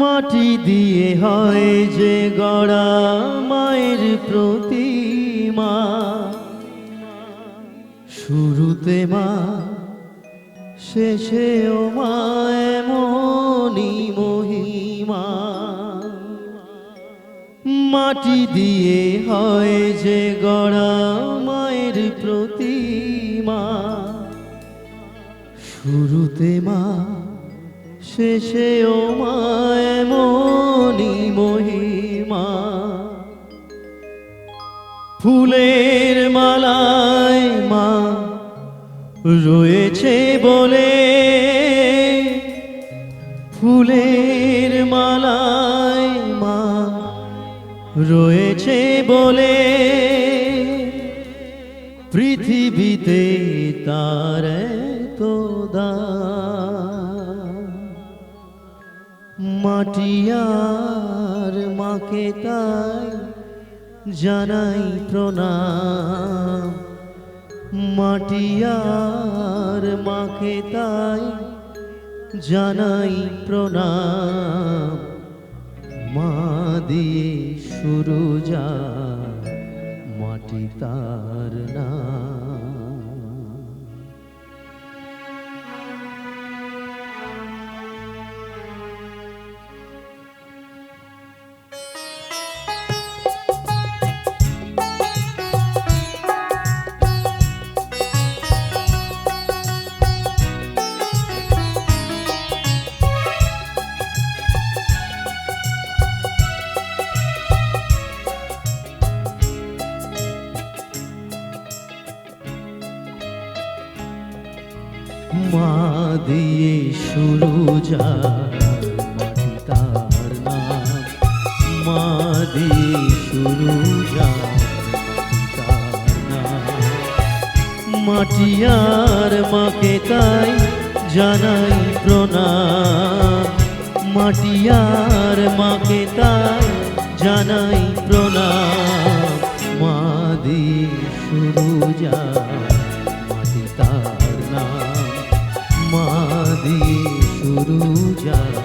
মাটি দিয়ে হয় যে গড়া মায়ের প্রতিমা, শুরুতে মা শেষেও মা এমনই মহিমা। মাটি দিয়ে হয় যে গড়া মায়ের প্রতিমা, শুরুতে মা শেষেও মা এমনই মহিমা। ফুলের মালায় মা রয়েছে বলে, ফুলের মালায় মা রয়েছে বলে, পৃথিবীতে তার এতো দাম। মাটি আর মাকে তাই জানাই প্রণাম, মাটি আর মাকে তাই জানাই প্রণাম। মা দিয়ে শুরু যায় মাটি তার নাম। মা দিয়ে শুরু যায় মাটি তার নাম, মা দিয়ে শুরু যায় মাটি তার নাম। মাটি আর মাকে তাই জানাই প্রণাম, মাটি আর মাকে তাই জানাই প্রণাম। মা দিয়ে শুরু যায় মাটি তার নাম, মা দিয়ে শুরু যায়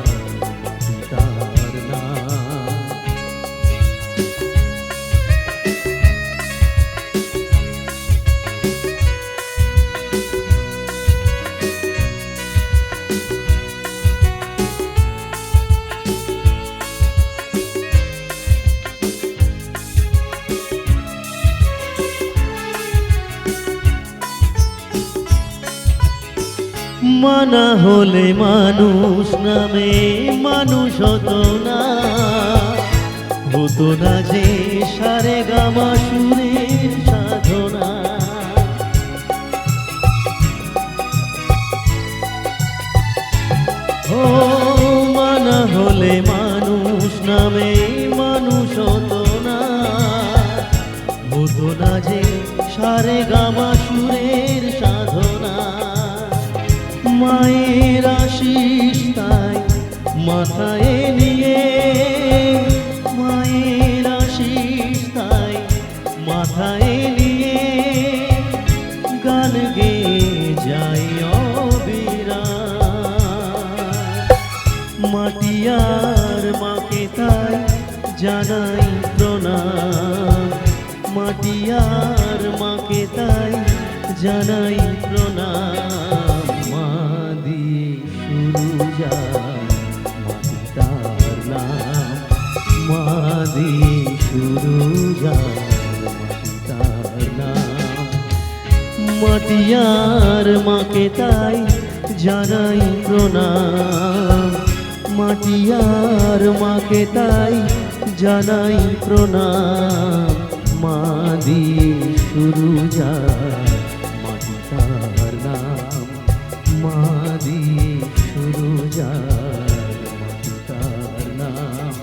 মাটি তার নাম। মানা হলে মানুষ নামে মানুষ হতো না, হতো না যে সারে গামা সুরের সাধনা। ও মানা হলে মানুষ নামে মানুষ হতো না, হতো না যে সারে গামা সুরের সাধনা। মায়ের আশিস তাই মাথায় নিয়ে, মায়ের আশিস তাই মাথায় নিয়ে, গান গেয়ে যাই অবিরাম। মাটি আর মাকে তাই জানাই প্রণাম, মাটি আর মাকে তাই জানাই প্রণাম। মা দিয়ে শুরু যায় মাটি তার নাম, মা দিয়ে শুরু যায় মাটি তার নাম। মাটি আর মাকে তাই জানাই প্রণাম, মাটি আর মাকে তাই জানাই প্রণাম। মা দিয়ে শুরু যায় মাটি তার নাম, মা দিয়ে শুরু যায় মাটি তার নাম,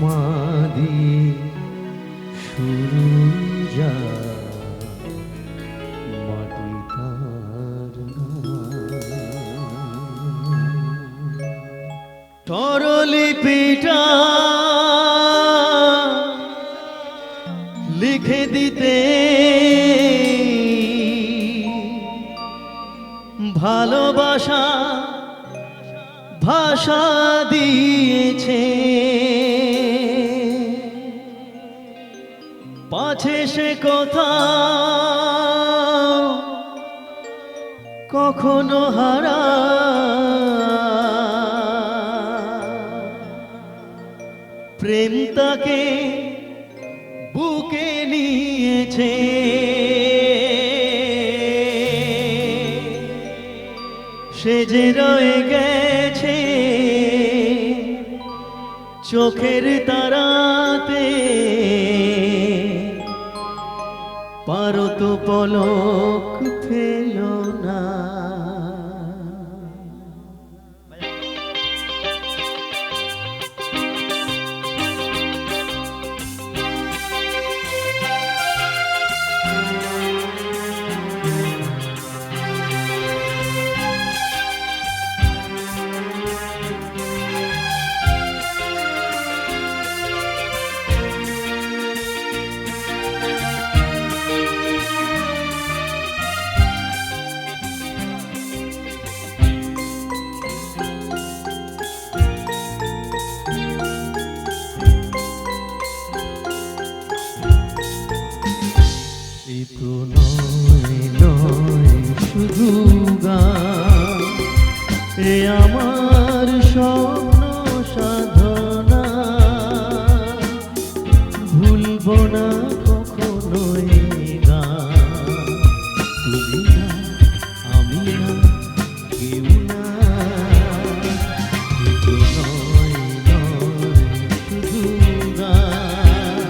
মা দিয়ে শুরু যায় মাটি তার নাম। স্বরলিপিটা লিখে দিতে ভালোবাসা ভাষা দিয়েছি। আছে সে কোথাও কখনো হারা, প্রেম তাকে বুকে নিয়েছে, সে যে রয়ে গেছে চোখের তারাতে, পারো তো পলক ফেলো না। তো নয় নয় শুধু গান, এ আমার স্বপ্ন সাধনা, ভুলব না কখনো এই গান। তুমি না আমি না কেউ না, এ তো নয় নয় শুধু গান,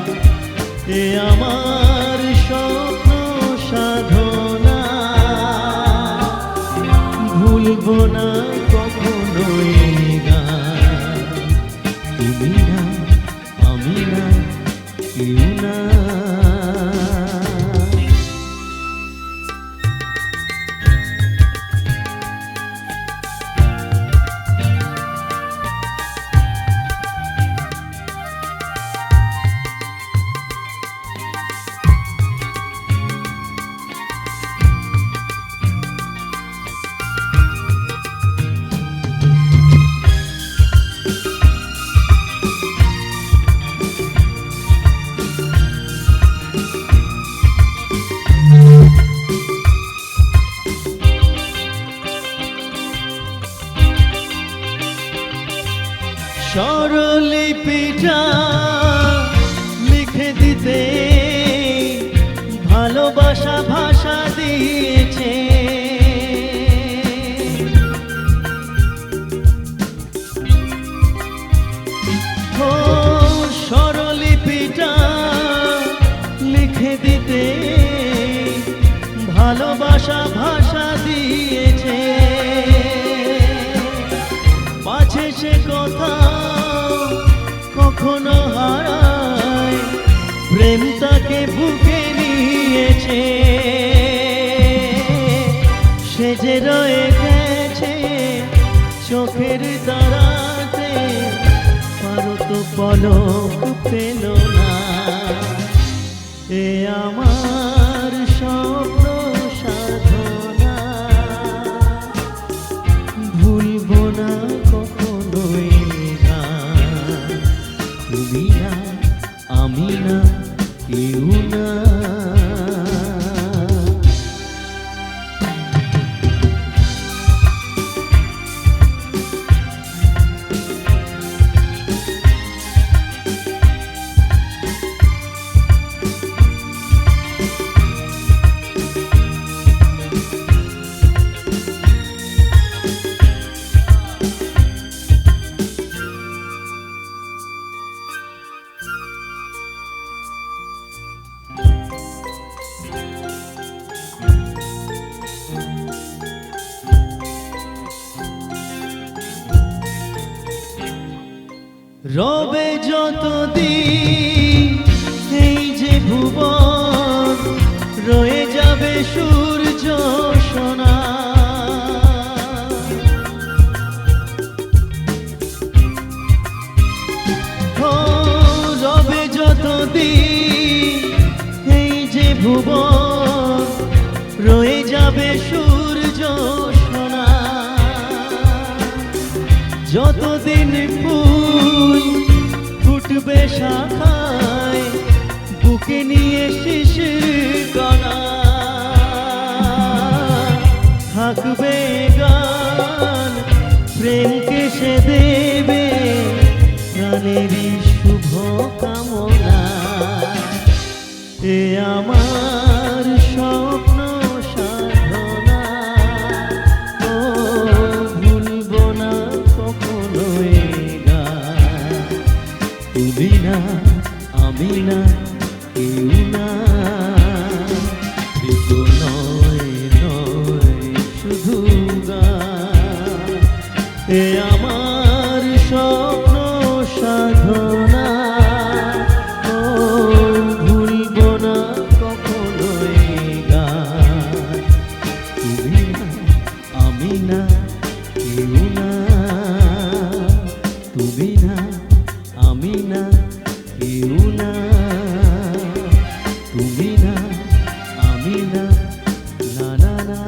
এ আমার স্বপ্ন সাধনা, ভুলব না কখনো এই গান। তুমি না আমি না কেউ না। স্বরলিপিটা লিখে দিতে ভালোবাসা ভাষা দিয়েছে, ও স্বরলিপিটা লিখে দিতে ভালোবাসা ভাষা দিয়েছে, পাছে সে কথা কখনো হারায়, প্রেম তাকে বুকে নিয়েছে, সে যে রয়ে গেছে চোখের তারাতে, পারো তো পলক পেল না। এ আমার স্বপ্ন সাধনা, ভুলব না কখনো এই গান। তুমি না আমি না কেউ না। রবে যতদিন এই যে ভুবন, রয়ে যাবে সূর্য সোনা, ও রবে যতদিন এই যে ভুবন, রয়ে যাবে সূর্য সোনা, যতদিন ফুল ফুটবে শাখায়, বুকে নিয়ে তুমি না আমি না কেউ না, এ তো নয় নয় শুধু গান, এ আমার স্বপ্ন সাধনা। ও ভুলব না কখনো এই গান, তুমি না আমি না কেউ না, তুমি না আমি না কেউ না, তুমি না আমি না, না না না।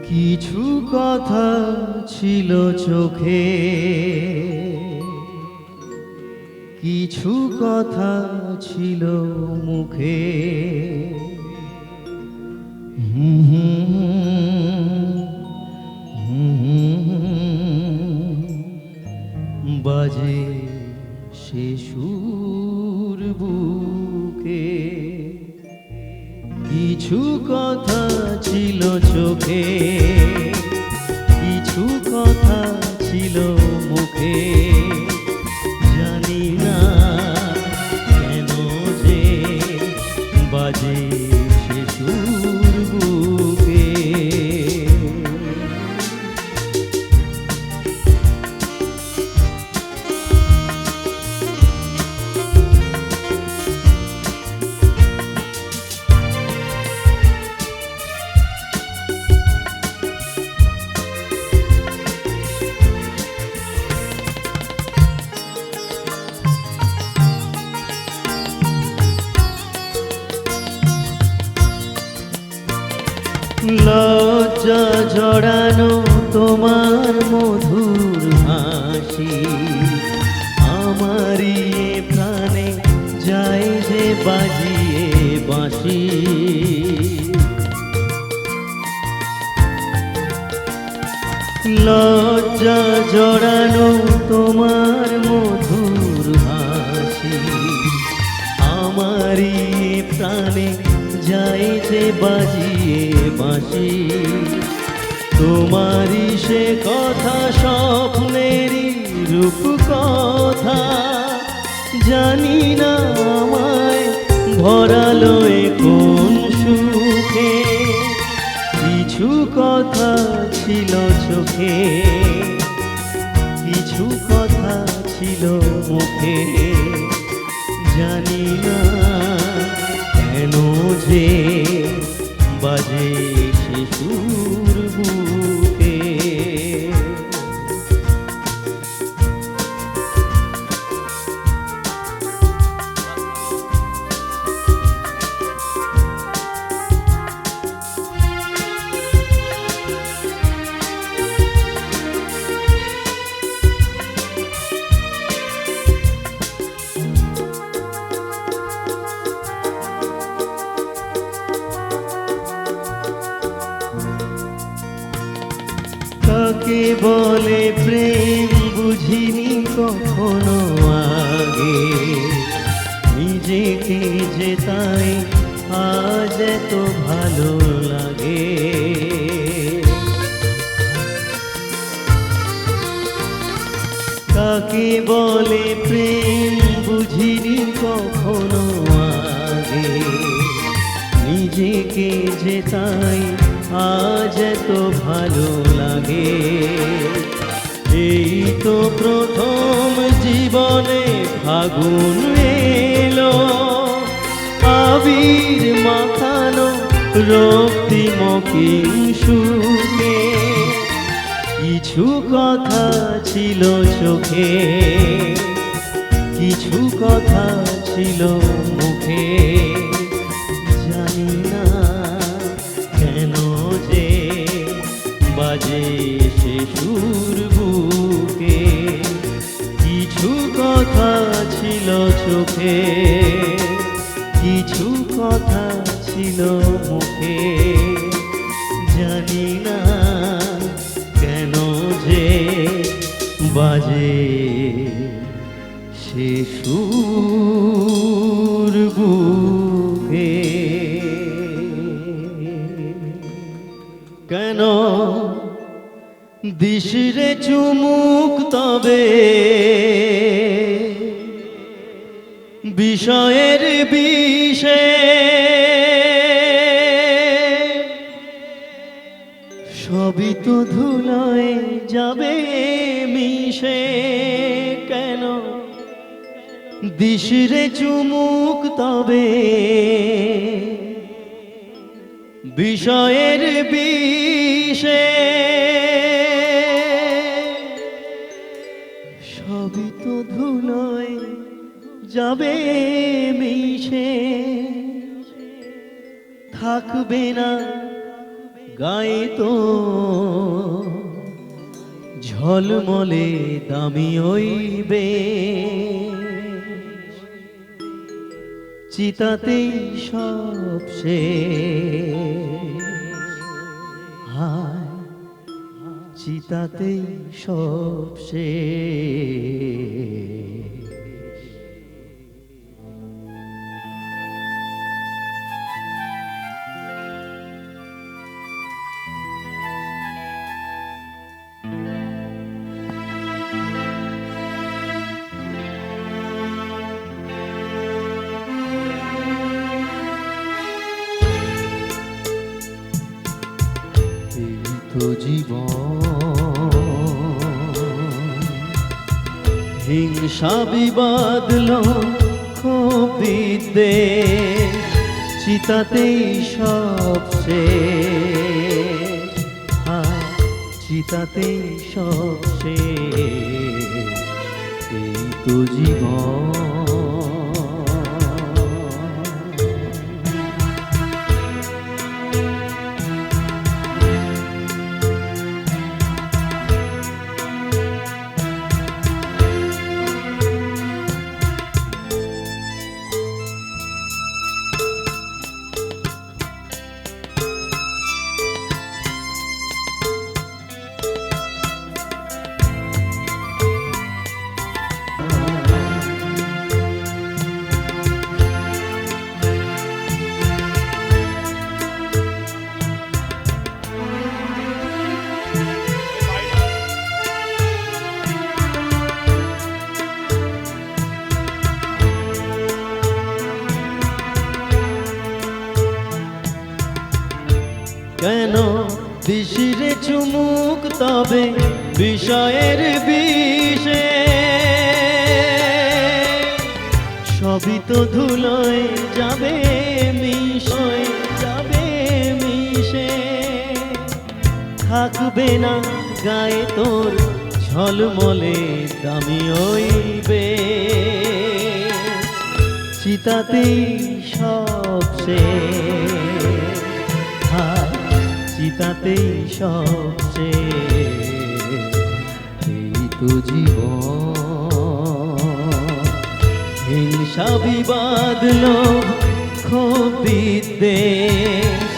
কিছু কথা ছিল চোখে, কিছু কথা ছিল মুখে, বাজে সে সুর বুকে। কিছু কথা ছিল চোখে, কিছু কথা ছিল মুখে, জানি না কেন যে বাজে সে সুর বুকে। লজ্জা জড়ানো তোমার মধুর হাসি, আমারই প্রাণে যায় যে বাজিয়ে বাঁশি। লজ্জা জড়ানো তোমার মধুর হাসি, আমারই প্রাণে যায় যে বাজিয়ে বাঁশি। তোমারই সে কথা স্বপ্নেরই রূপ কথা, জানি না আমায় ভরালো এ কোন সুখে। কিছু কথা ছিল চোখে, কিছু কথা ছিল মুখে, জানি না কেন যে বাজে সে সুর বুকে। কাকে বলে প্রেম বুঝিনি কখনো আগে, নিজেকে যে তাই আজ এত ভালো লাগে। কাকে বলে প্রেম বুঝিনি কখনো আগে, নিজেকে যে তাই আজ এত ভালো লাগে। এই তো প্রথম জীবন বনে ফাগুন এলো, আবির মাখানো রক্তিম কিংশুকে। কিছু কথা ছিল চোখে, কিছু কথা ছিল মুখে, জানি না কেন যে বাজে সে সুর বুকে। কিছু কথা ছিল চোখে, কিছু কথা ছিল মুখে, জানি না কেন যে বাজে সে সুর বুকে। কেন দিশরে চুমুক তবে বিষয়ের বিষে, সবই তো ধুলোয় যাবে মিশে। কেন দিশরে চুমুক তবে বিষয়ের বিষে, সবই তো ধুলোয় যাবে মিশে। থাকবে না গায়ে তো ঝলমলে দামি হইবে, চিতাতেই সব শেষ। হায় চিতাতেই সব শেষ। তো জীবন হিংসা বিবাদল বিদ্বেষ, চিতাতেই সব শেষ। হায় চিতাতেই সব শেষ। এই তো জীবন। কেন দিশিরে চুমুক তবে বিষয়ের বিষে, সবই তো ধুলোয় যাবে মিশে যাবে মিশে। থাকবে না গায়ে তোর ঝলমলে দামি হইবে, চিতাতেই সব শেষ। হায় চিতাতেই সব শেষ। এই তো জীবন হিংসা বিবাদ লোভ ক্ষোভ বিদ্বেষ,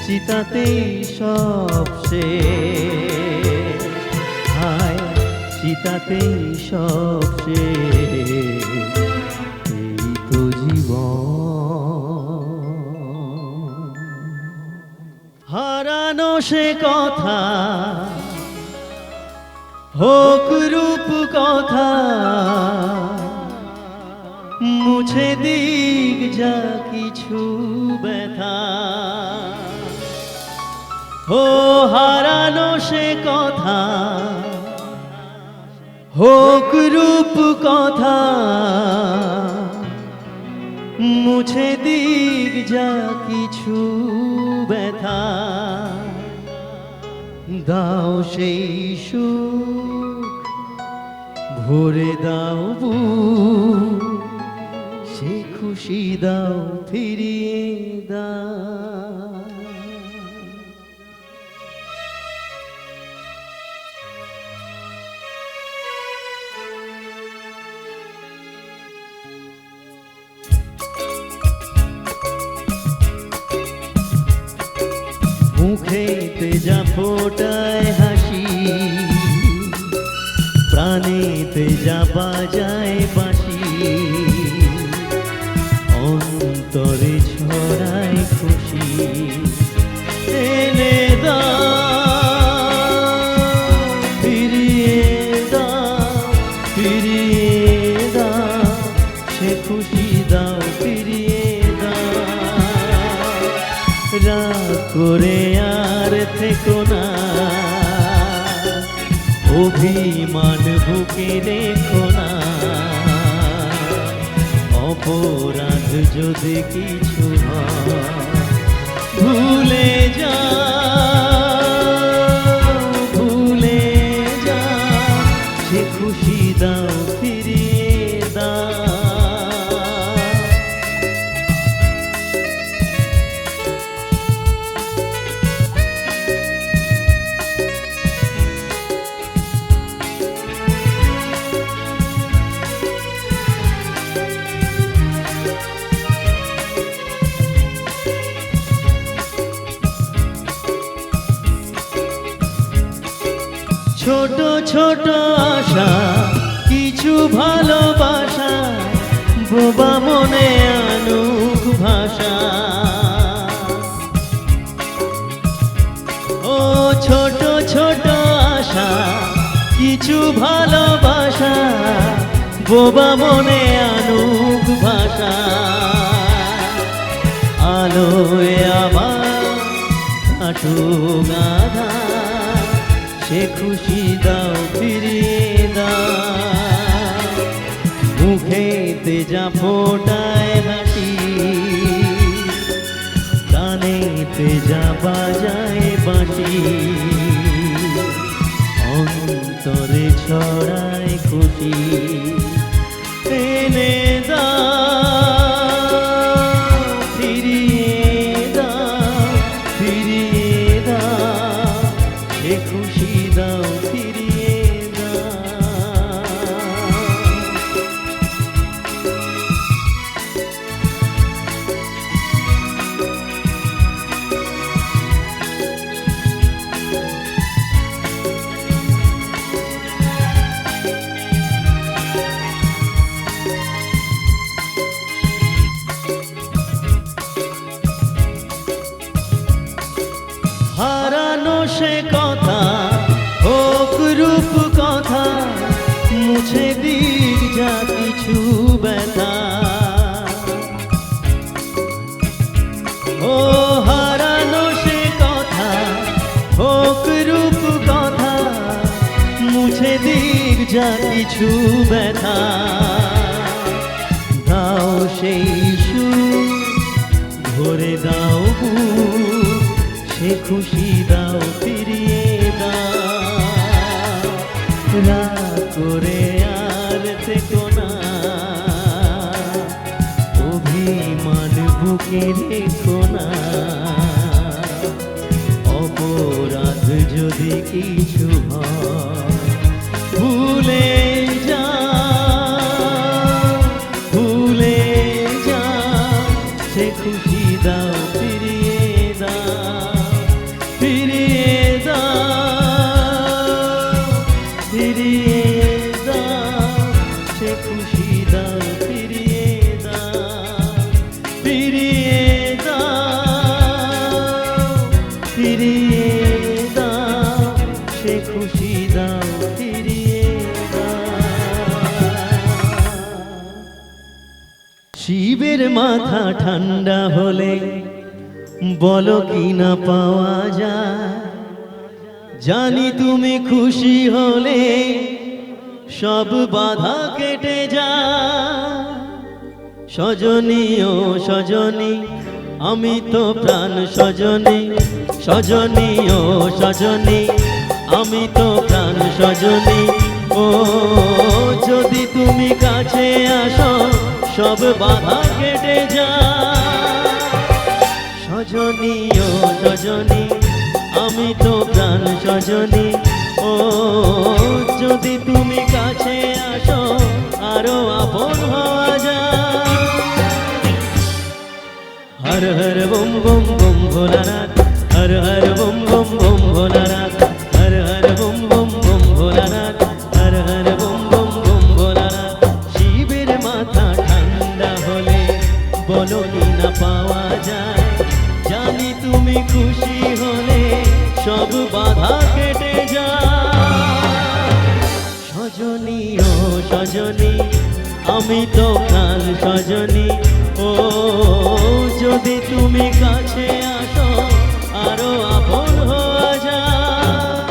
চিতাতেই সব শেষ। হায় চিতাতেই সব শেষ। এই তো জীবন। হারানো সে কথা হোক রূপ কথা, মুছে দিক যা কিছু ব্যথা। ও হারানো সে কথা হোক রূপ কথা মুছে দিক যা কিছু ব্যথা, দাও সেই সুখ ভরে দাও বুক, সে খুশি দাও ফিরিয়ে দাও। মুখেতে যা ফোটায় হাসি, প্রাণেতে যা বাজায় বাঁশি, অন্তরে ছড়ায় খুশি, এনে দাও ফিরিয়ে দাও, ফিরিয়ে দাও, সে খুশি দাও ফিরিয়ে দাও। রাগ করে আর থেকো না, অভিমান বুকে রেখো না, অপরাধ যদি কিছু হয় ভুলে যাও, ভুলে যাও, সে খুশি দাও ফিরিয়ে দাও। ছোট ছোট আশা কিছু ভালোবাসা, বোবা মনে আনুক ভাষা। ও ছোট ছোট আশা কিছু ভালোবাসা, বোবা মনে আনুক ভাষা। আলোয় আবার কাটুক আঁধার, সে খুশি দাও ফিরিয়ে দাও। মুখেতে যা ফোটায় হাসি, কানেতে যা বাজায় বাঁশি, অন্তরে ছড়ায় খুশি, এনে দাও ফিরিয়ে দাও, ফিরিয়ে দাও, সে খুশি দাও ফিরিয়ে দাও। হারানো সে কথা হোক রূপ কথা, মুছে দিক যা কিছু ব্যথা। ও হারানো সে কথা হোক রূপ কথা, মুছে দিক যা কিছু ব্যথা। দাও সেই সুখ ভরে দাও বুক, সে খুশি দাও ফিরিয়ে দাও। রাগ করে আর থেকো না, অভিমান বুকে রেখো না, অপরাধ যদি কিছু হয় ভুলে যাও, ভুলে যাও, সে খুশি দাও ফিরিয়ে দাও, ফিরিয়ে দাও, ফিরিয়ে দাও, সে খুশি দাও ফিরিয়ে দাও, ফিরিয়ে দাও, ফিরিয়ে দাও, সে খুশি দাও ফিরিয়ে দাও। শিবের মাথা ঠান্ডা হলে বলো কি না পাওয়া যায়, জানি তুমি খুশি হলে সব বাধা কেটে যা। সজনী ও সজনী আমি তো প্রাণ সজনী, সজনী ও সজনী আমি তো প্রাণ সজনী। ও যদি তুমি কাছে আসো সব বাধা কেটে যা। সজনী ও সজনী আমি তো প্রাণ সজনী। ও যদি তুমি কাছে আসো আরো আপন হওয়া যায়। Har Har bomb bomb bomb Bholanath, Har Har bomb bomb bomb Bholanath, Har Har bomb bomb bomb Bholanath, Har Har bomb bomb bomb Bholanath. শিবের মাথা ঠান্ডা হলে বলো কি না পাওয়া যায়। জানি তুমি খুশি হলে সব বাধা কেটে যায়। সজনী ও সজনী আমি তো প্রাণ সজনী। ও যদি তুমি কাছে আসো আরো আপন হওয়া যায়।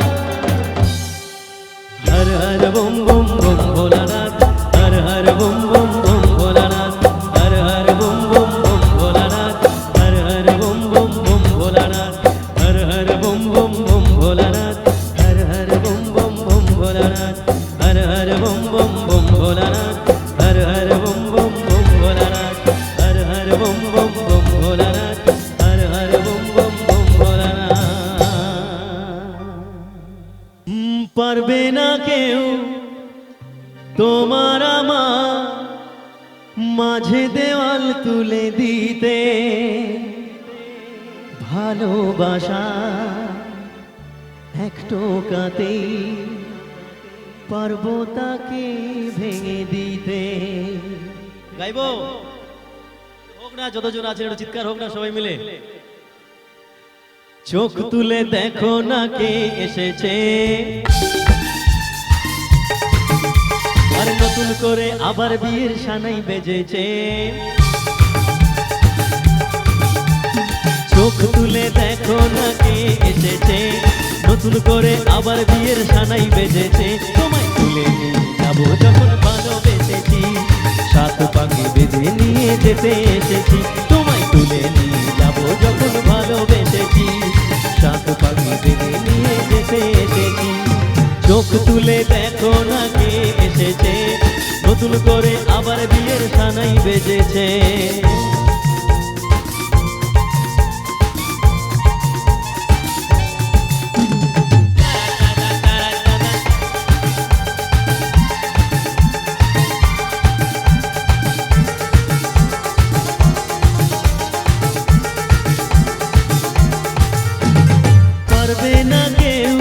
Har Har bomb bomb bomb Bholanath, Har Har bomb bomb bomb Bholanath, Har Har bomb bomb bomb Bholanath, Har Har bomb bomb bomb Bholanath, Har Har bomb bomb bomb Bholanath, Har Har bomb bomb bomb Bholanath, Har Har bomb bomb bomb Bholanath, Har Har bomb bomb bomb Bholanath, Har Har bomb bomb bomb Bholanath, Har Har bomb bomb bomb Bholanath. পারবে না কেউ তোমার আমার মাঝে দেওয়াল তুলে দিতে। ভালোবাসা এক টোকাতেই পারবো তাকে ভেঙে দিতে। গাইবো হোক না, যতজন আছে একটু চিৎকার হোক না সবাই মিলে। চোখ তুলে দেখো না কে এসেছে, আর নতুন করে আবার বিয়ের সানাই বেজেছে। চোখ তুলে দেখো না কে এসেছে, নতুন করে আবার বিয়ের সানাই বেজেছে। তোমায় তুলে নিয়ে যাবো যখন ভালোবেসেছি, সাত পাখি বেঁধে নিয়ে যেতে এসেছি। তোমায় তুলে নিয়ে যাবো যখন ভালোবেসেছি, সাত পাখি বেঁধে নিয়ে যেতে এসেছি। চোখ তুলে দেখো না কে এসেছে, নতুন করে আবার বিয়ের সানাই বেজেছে। পারবে না কেউ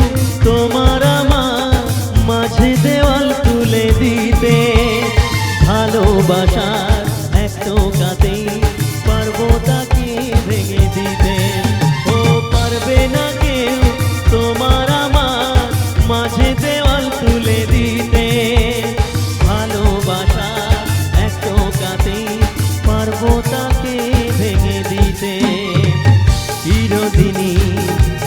তোমার আমার মাঝে দেওয়াল তুলে দিতে। ভালোবাসার এক টোকাতেই পারবো তাকে ভেঙে দিতে। ও পারবে না কেউ তোমার আমার মাঝে দেওয়াল তুলে দিতে। ভালোবাসার এক টোকাতেই পারবো তাকে ভেঙে দিতে। চিরদিনই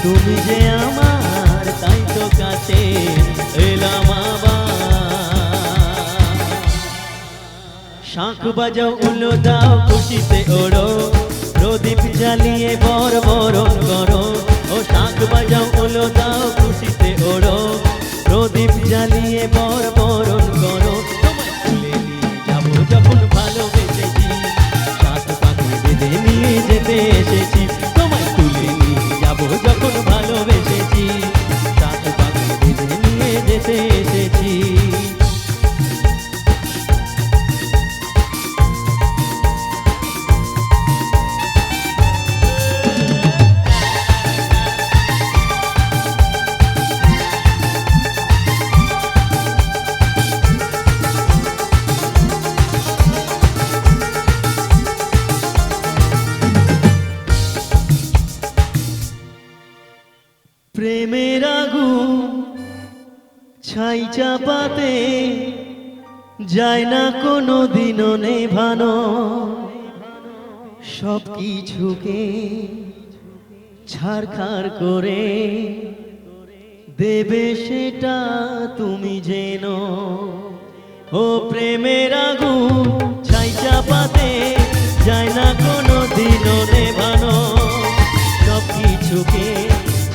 তুমি যে আমার, তাই তো কাছে এলাম আবার। শাঁখ বাজাও উলো দাও খুশিতে ওড়ো, প্রদীপ জ্বালিয়ে বর বরণ করো। ও শাঁখ বাজাও উলো দাও খুশিতে ওড়ো, প্রদীপ জ্বালিয়ে বর বরণ করো। তোমায় তুলে নিয়ে যাবো যখন ভালোবেসেছি, সাত পাখি বেঁধে নিয়ে যেতে এসেছি। তোমায় তুলে নিয়ে যাবো যখন ভালোবেসেছি, সাত পাখি বেঁধে নিয়ে যেতে এসেছি। প্রেমের আগুন ছাই চাপাতে যায় না কোনো দিনও নেভানো। সব কিছুকে ছারখার করে দেবে সেটা তুমি যেন, ও প্রেমের আগুন ছাই চাপাতে যায় না কোনো দিনও নেভানো। সব কিছুকে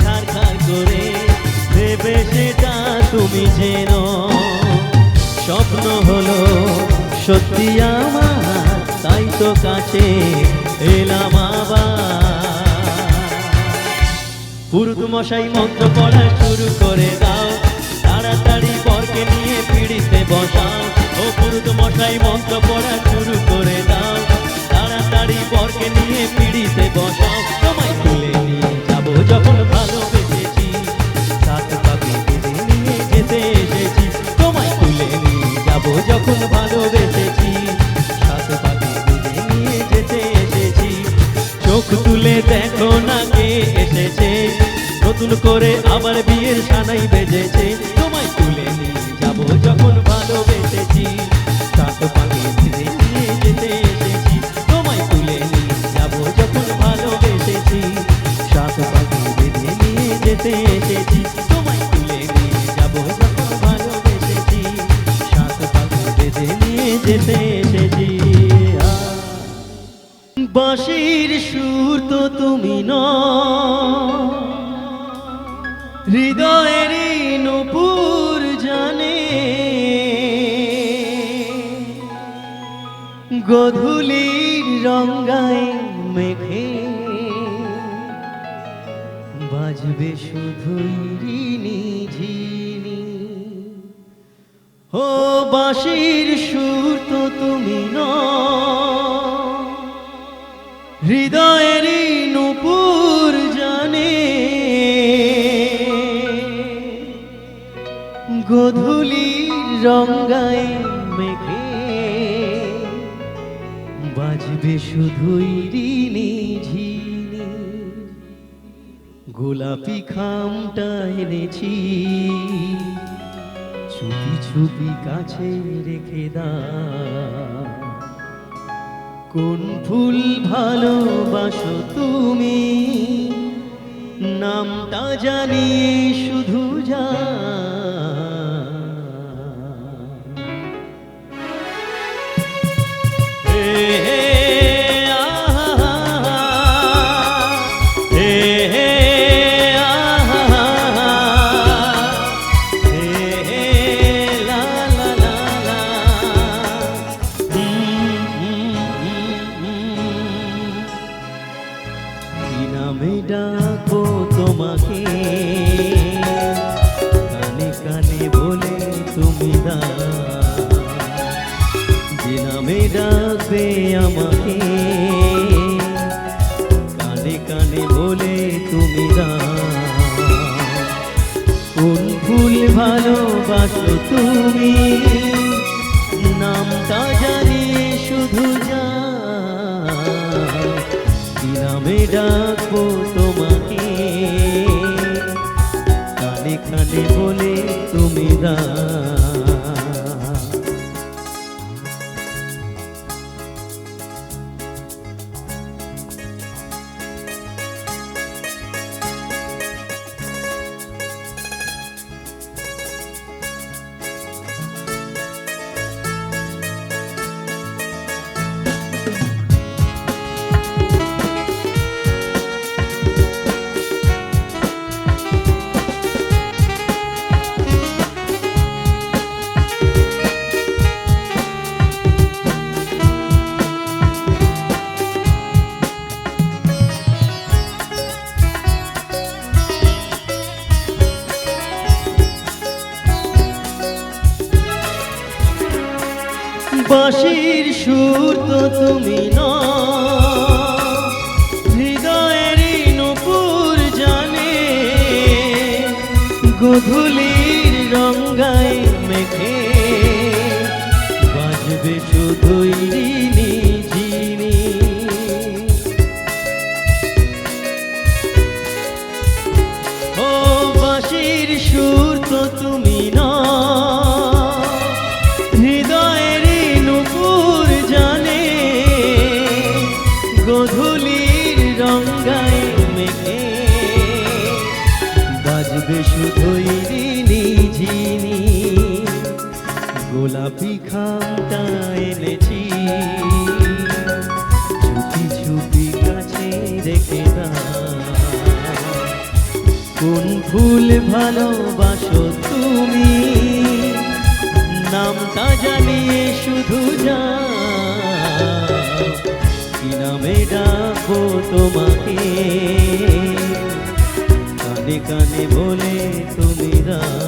ছাড়খাড় করে দেবে সেটা তুমি যেন। স্বপ্ন হলো সত্যি আমার, তাই তো কাছে এলাম আবার। পুরুত মশাই মন্ত্র পড়া শুরু করে দাও, তাড়াতাড়ি বরকে নিয়ে পিড়িতে বসাও। ও পুরুত মশাই মন্ত্র পড়া শুরু করে দাও, তাড়াতাড়ি বরকে নিয়ে পিড়িতে বসাও। তোমায় তুলে নিয়ে যাবো যখন ভালোবেসেছি, সাত পাখি বেঁধে নিয়ে যেতে এসেছি। তোমায় তুলে নিয়ে যাবো যখন ভালোবেসেছি, সাত পাখি বেঁধে নিয়ে যেতে এসেছি। চোখ তুলে দেখো না কে এসেছে, নতুন করে আবার বিয়ের সানাই বেজেছে। তোমায় তুলে নিয়ে যাবো যখন ভালোবেসেছি, সাত পাখি বেঁধে নিয়ে যেতে এসেছি। তোমায় তুলে নিয়ে যাবো যখন ভালোবেসেছি, সাত পাখি বেঁধে নিয়ে যেতে এসেছি। তোমায় তুলে নিয়ে যাবো যখন ভালোবেসেছি, সাত পাখি বেঁধে নিয়ে যেতে এসেছি। বাঁশির সুর তো তুমি নও, হৃদয়েরই নূপুর জানে। গধূলির রঙ্গায় মেঘে বাজবে শুধুই ঋণী ঝিনি। ও বাঁশির সুর তো তুমি নও, হৃদয়েরই নূপুর জানে। গধূলির রঙ্গায় মেঘে বাজবে শুধুই ঋণী ঝিনি। গোলাপি খামটা এনেছি, চুপি চুপি কাছে রেখে দাও। কোন ফুল ভালোবাসো তুমি, নামটা জানিয়ে শুধু যা। নামে ডাকো তোমাকে, কানে কানে বলে তুমি দাও। যে নামে ডাকবে আমাকে, কানে কানে বলে তুমি দাও। কোন ফুল ভালোবাসো তুমি, নামটা জানিয়ে শুধু যা। নামে ডাকবো তোমাকে, কানে কানে বলে তুমি দাও। বাঁশির সুর তো তুমি নও, হৃদয়েরই নূপুর জানে। গধূলির রঙ্গায় মেঘে বাজবে শুধুই ঋণী ঝিনি। ও বাঁশির সুর তো তুমি নও, হৃদয়েরই নূপুর জানে। গধূলির রঙ্গায় মেঘে বাজবে শুধুই খামটা এনেছি, চুপি চুপি কাছে রেখে দাও। কোন ফুল ভালোবাসো তুমি, নামটা জানিয়ে শুধু যাও। কি নামে ডাকবো তোমাকে, কানে কানে বলে তুমি দাও।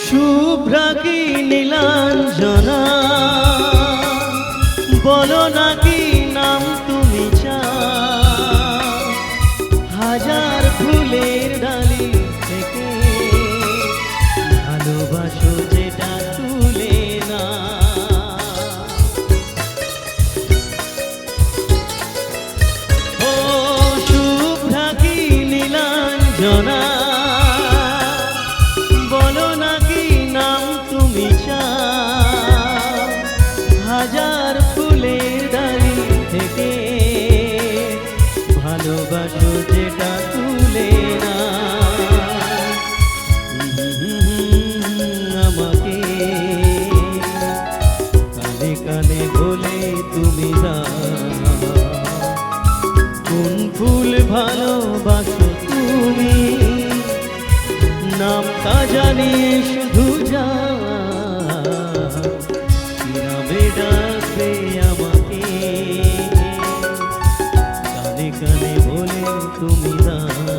শুভ্রা কি নীলাঞ্জনা, বলো নাকি নাম তুমি চাও। হাজার ফুলের ডালি থেকে ভালোবাসো যেটা তুলে না। ও শুভ্রা কি নীলাঞ্জনা, বলো নাকি নাম তুমি চাও। হাজার ফুলের ডালি থেকে ভালোবাসো যেটা তুলে না। আমাকে কানে কানে বলে তুমি দাও। কোন ফুল ভালোবাসো তুমি, নামটা জানিয়ে শুধু যাও। কি নামে ডাকবে আমাকে, কানে কানে বলে তুমি দাও।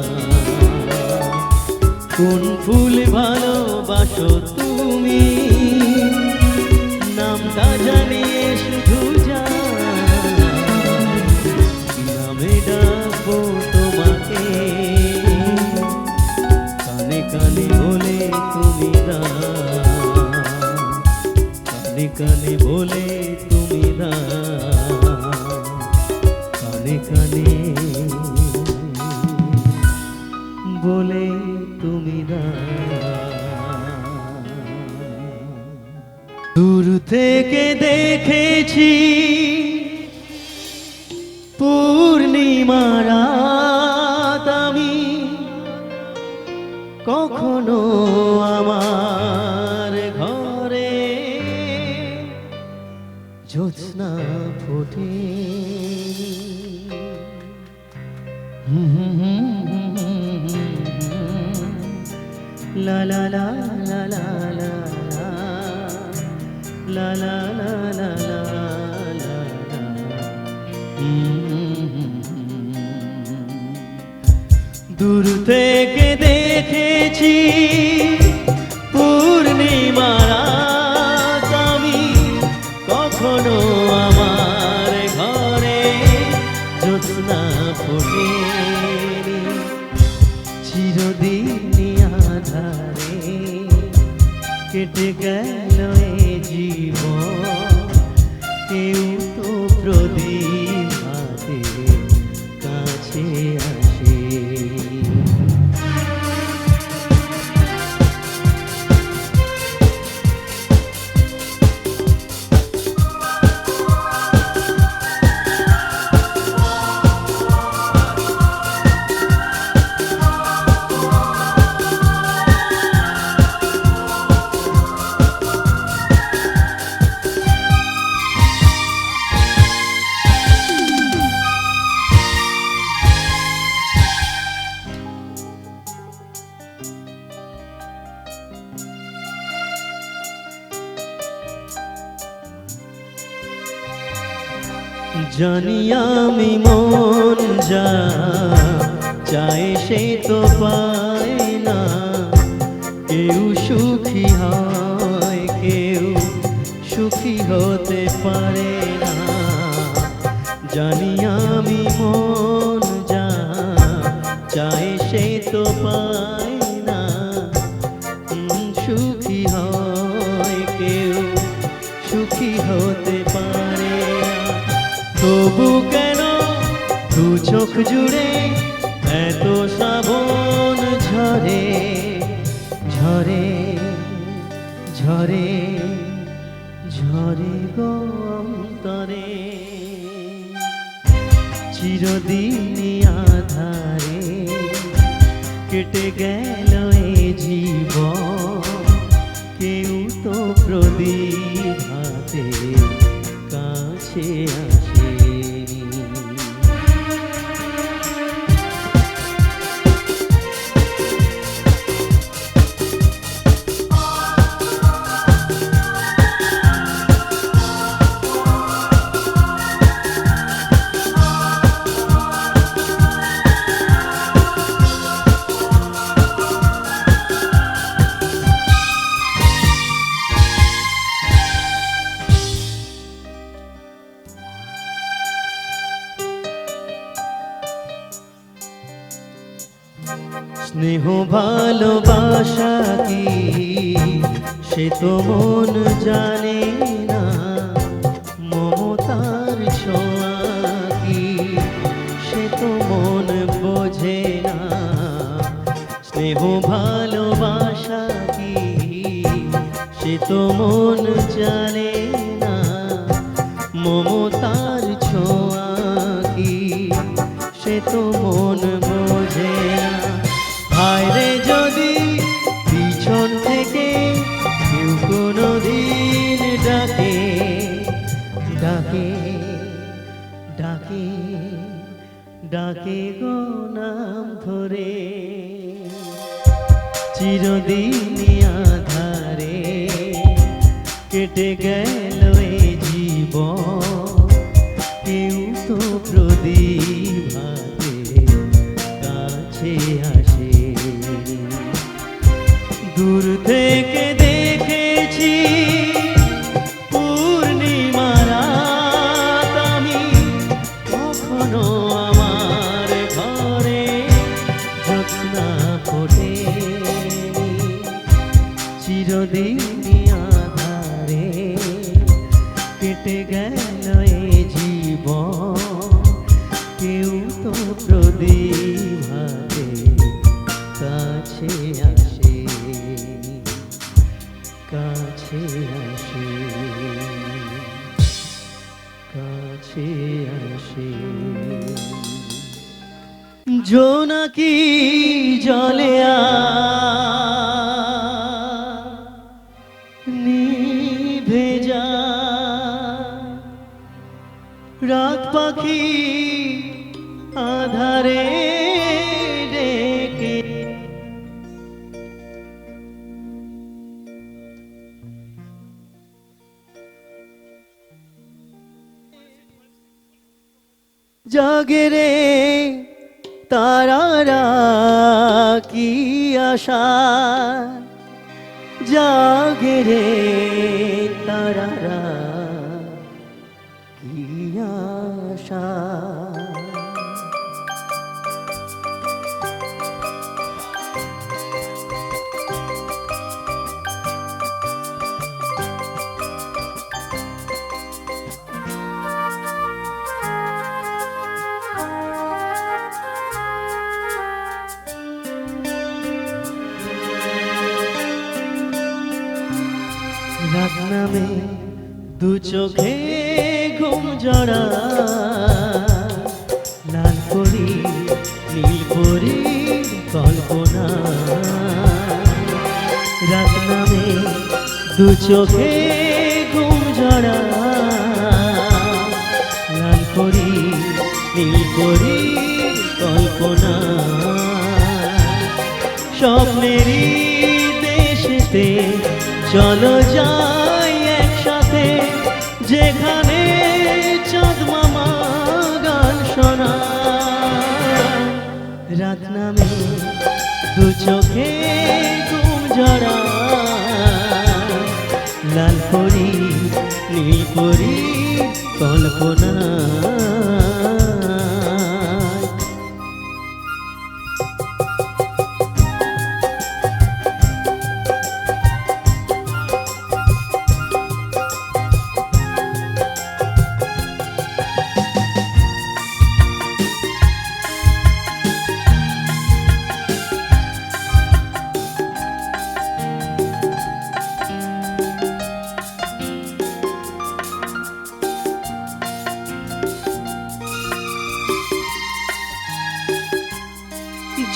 কোন ফুল ভালোবাসো তুমি, নামটা জানিয়ে শুধু যাও। কি নামে ডাকবো তোমাকে, কানে কানে বলে তুমি দাও। কানে কানে বলে তুমি দাও। কানে কানে বলে তুমি দাও। দূর থেকে দেখেছি পূর্ণিমার রাত আমি, কখনো আমার ঘরে জ্যোৎস্না ফোটে। লা লা লা লা লা লা লা লা লা লা লা লা। দূর থেকে দেখেছি পূর্ণিমার রাত আমি, কখনো আমার ঘরে জ্যোৎস্না ফোটেনি। চিরদিনই আঁধারে কেটে গেল এ জীবন, কেউ তো প্রদীপ হাতে কাছে আসে। জানি আমি মন যা চায় সে তো পায় না, কেউ সুখী সুখী হয় কেউ সুখী হতে পারে না, জানি আমি মন যা চায় সে তো পায় না। সুখী হয় কেউ সুখী হতে পারে না, তবু কেন দু চোখ জুড়ে এত শ্রাবণ ঝরে ঝরে ঝরে ঝরে গো অন্তরে। চিরদিন আধারে কেটে গেল এ জীবন, কেউ তো প্রদীপ হাতে কাছে আসেনি। স্নেহ ভালোবাসা কি সে তো মন জানে না, মমতার ছোঁয়া কি সে তো মন বোঝে না। স্নেহ ভালোবাসা কি সে তো মন জানে না, মমতার ছোঁয়া কি সে তো মন বোঝে না। হায়রে যদি পিছন থেকে কেউ কোনো দিন ডাকে ডাকে ডাকে ডাকে গো নাম ধরে, চিরদিন আধারে কেটে গেল এ জীবন, কেউ তো প্রদীপ হাতে কাছে আসে। দূর থেকে দেখেছি পূর্ণিমা রাত আমি, কখনো আমার ঘরে জ্যোৎস্না ফোটেনি। চিরদিন আধারে কেটে গেল এ জীবন, কেউ তো প্রদীপ হাতে কাছে আসে কাছে আসে কাছে আসে। জোনাকি জলে নিভে যায়, রাত পাখি আধারে ডেকে জাগে রে তারারা কি আশা, জাগে রে তারারা কি আশা। রাত নামে দু চোখে ঘুম জড়া, লাল পরি নীল পরি কল্পনা। রাত নামে দু চোখে ঘুম জড়া, লাল পরি নীল পরি কল্পনা। স্বপ্নেরই দেশেতে চলো যাই একসাথে, যেখানে চাঁদ মামা গান শোনায়। রাত নামে দু চোখে ঘুম জড়া, লাল পরি নীল পরি কল্পনা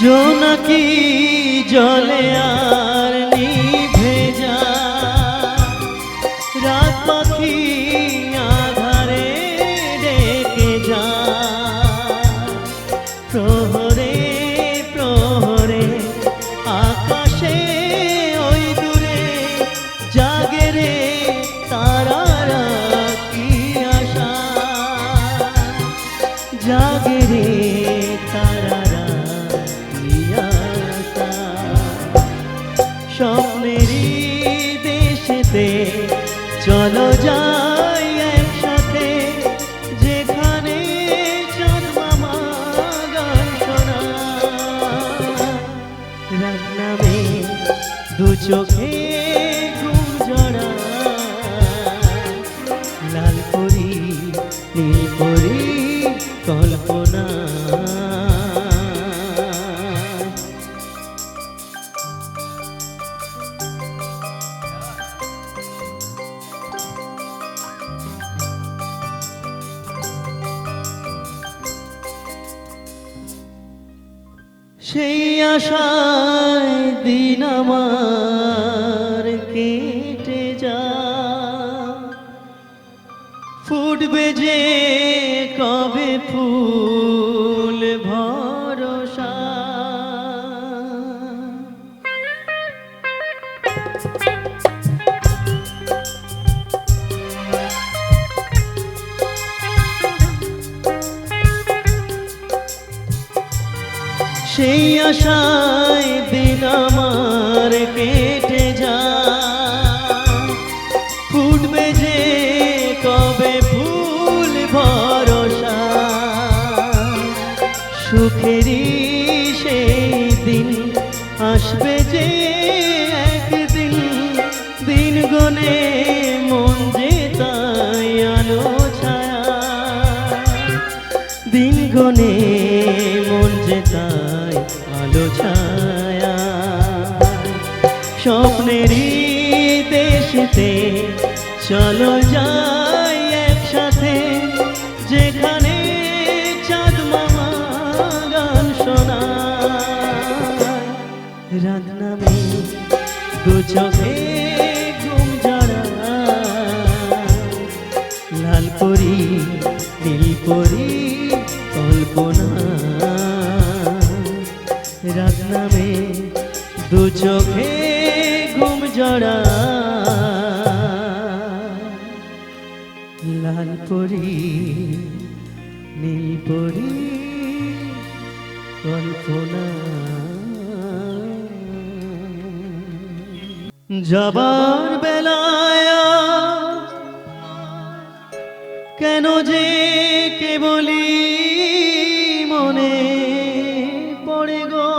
জোনাকি জলে আর নিভে যায়, রাত পাখি আধারে ডেকে যায়। প্রহরে প্রহরে আকাশে ওই দূরে জাগে রে তারারা কি আশা, জাগে রে তারারা স্বপ্নেরই দেশেতে চলো যাই একসাথে, যেখানে চাঁদ মামা গান শোনায়। রাত নামে দু চোখে ঘুম জড়ায়, লাল পরি নীল পরি কল্পনা। সেই আশায় দিন আমার কেটে যায়, ফুটবে যে কবে ফুল ভরসা। সেই আশায় দিন আমার কেটে যায়, ফুটবে যে কবে ফুল ভরসা। সুখেরই সেই দিন আসবে যে একদিন, দিন গনে মন যে তাই আলো ছায়া, দিন গনে মন যে তাই আলো ছায়া। স্বপ্নেরই দেশেতে চলো যাই একসাথে, যেখানে চাঁদ মামা গান শোনায়। রাত নামে দু চোখে ঘুম জড়ায়, লাল পরি নীল পরি কল্পনা। রাত নামে দু চোখে ঘুম জড়ায়, লাল পরি নীল পরি কল্পনা। যাবার বেলায় কেন যে কেবলি মনে পড়ে গো,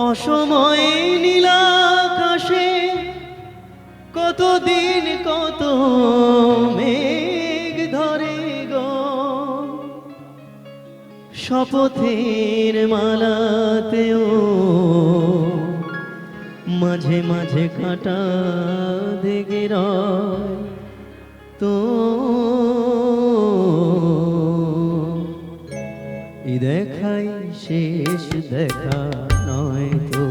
অসময়ে নীলাকাশে কতদিন কত মেঘ ধরে গো। শপথের মালাতেও মাঝে মাঝে কাঁটা দেগে রয় তো, এই দেখাই শেষ দেখা নয় তো,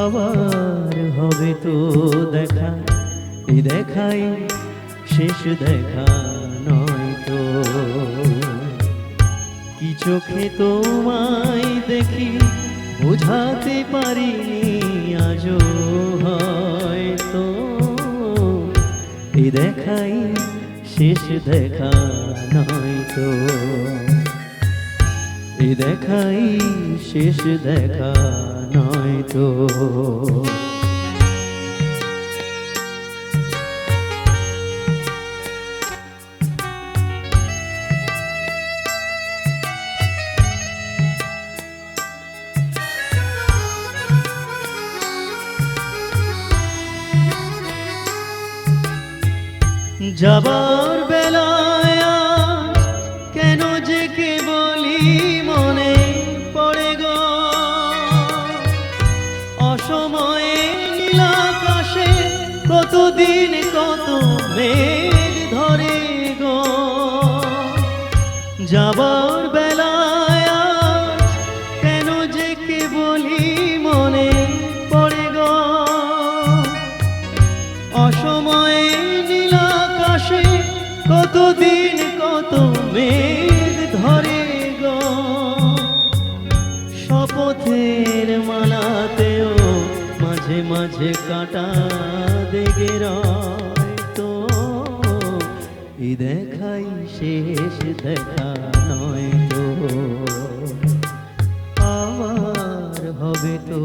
আবার হবে তো দেখা, এই দেখাই শেষ দেখা নয় তো। কি চোখে তোমায় দেখি বোঝাতে পারিনি আজও হয়তো, এই দেখাই শেষ দেখা নয় তো, এই দেখাই শেষ দেখা নয় নয়তো। যাবার বেলায় আজ কেন যে কে বলি মনে পড়ে গো, অসময়ে নীল আকাশে কতদিন কত মেঘ ধরে গো। যাবার বেলায় আজ কেন যে কে বলি মনে পড়ে গো, অসময়ে কতদিন কত মেঘ ধরে গো। শপথের মালাতেও মাঝে মাঝে কাটা দেগে রয় তো, এই দেখাই শেষ দেখা নয় তো। আবার হবে তো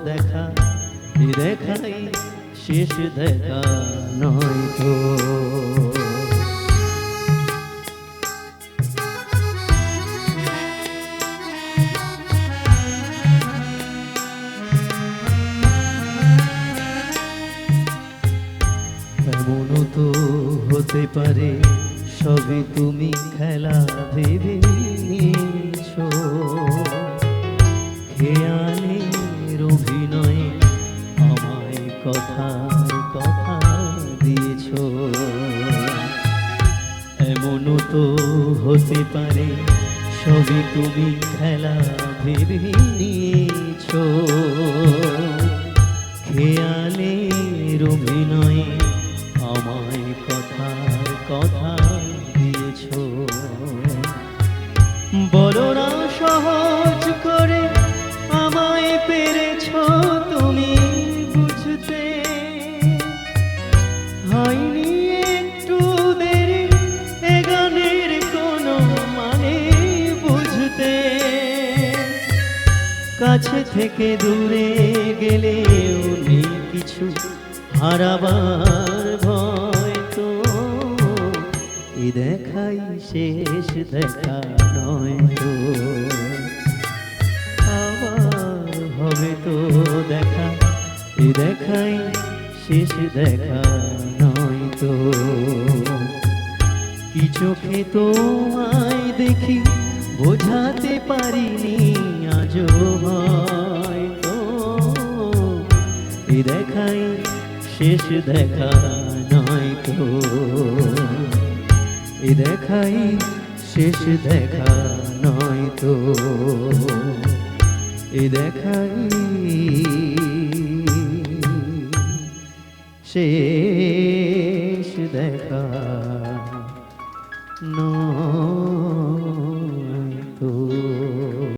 দেখা, এই দেখাই শেষ দেখা নয় তো। এমনও তো হতে পারে সবই তুমি খেলা ভেবে নিয়েছো, খেয়ালের অভিনয়ে আমায় কথার কথা দিয়েছো। এমনও তো হতে পারে সবই তুমি খেলা ভেবে নিয়েছো, খেয়ালের অভিনয়ে আমায় কথার কথা দিয়েছো। বলো না সহজ করে আমায় পেরেছো তুমি বুঝতে, হয়নি একটু দেরি এ গানের কোনো মানে বুঝতে। কাছে থেকে দূরে গেলেও নেই কিছু হারাবার ভয় তো, এ দেখাই শেষ দেখা নয় তো। আবার হবে তো দেখা, এ দেখাই শেষ দেখা নয় তো। কি চোখে তোমায় দেখি বোঝাতে পারিনি আজও হয়তো, এ দেখাই শেষ দেখা নয় তো। এ দেখাই শেষ দেখা নয় তো। এ দেখাই শেষ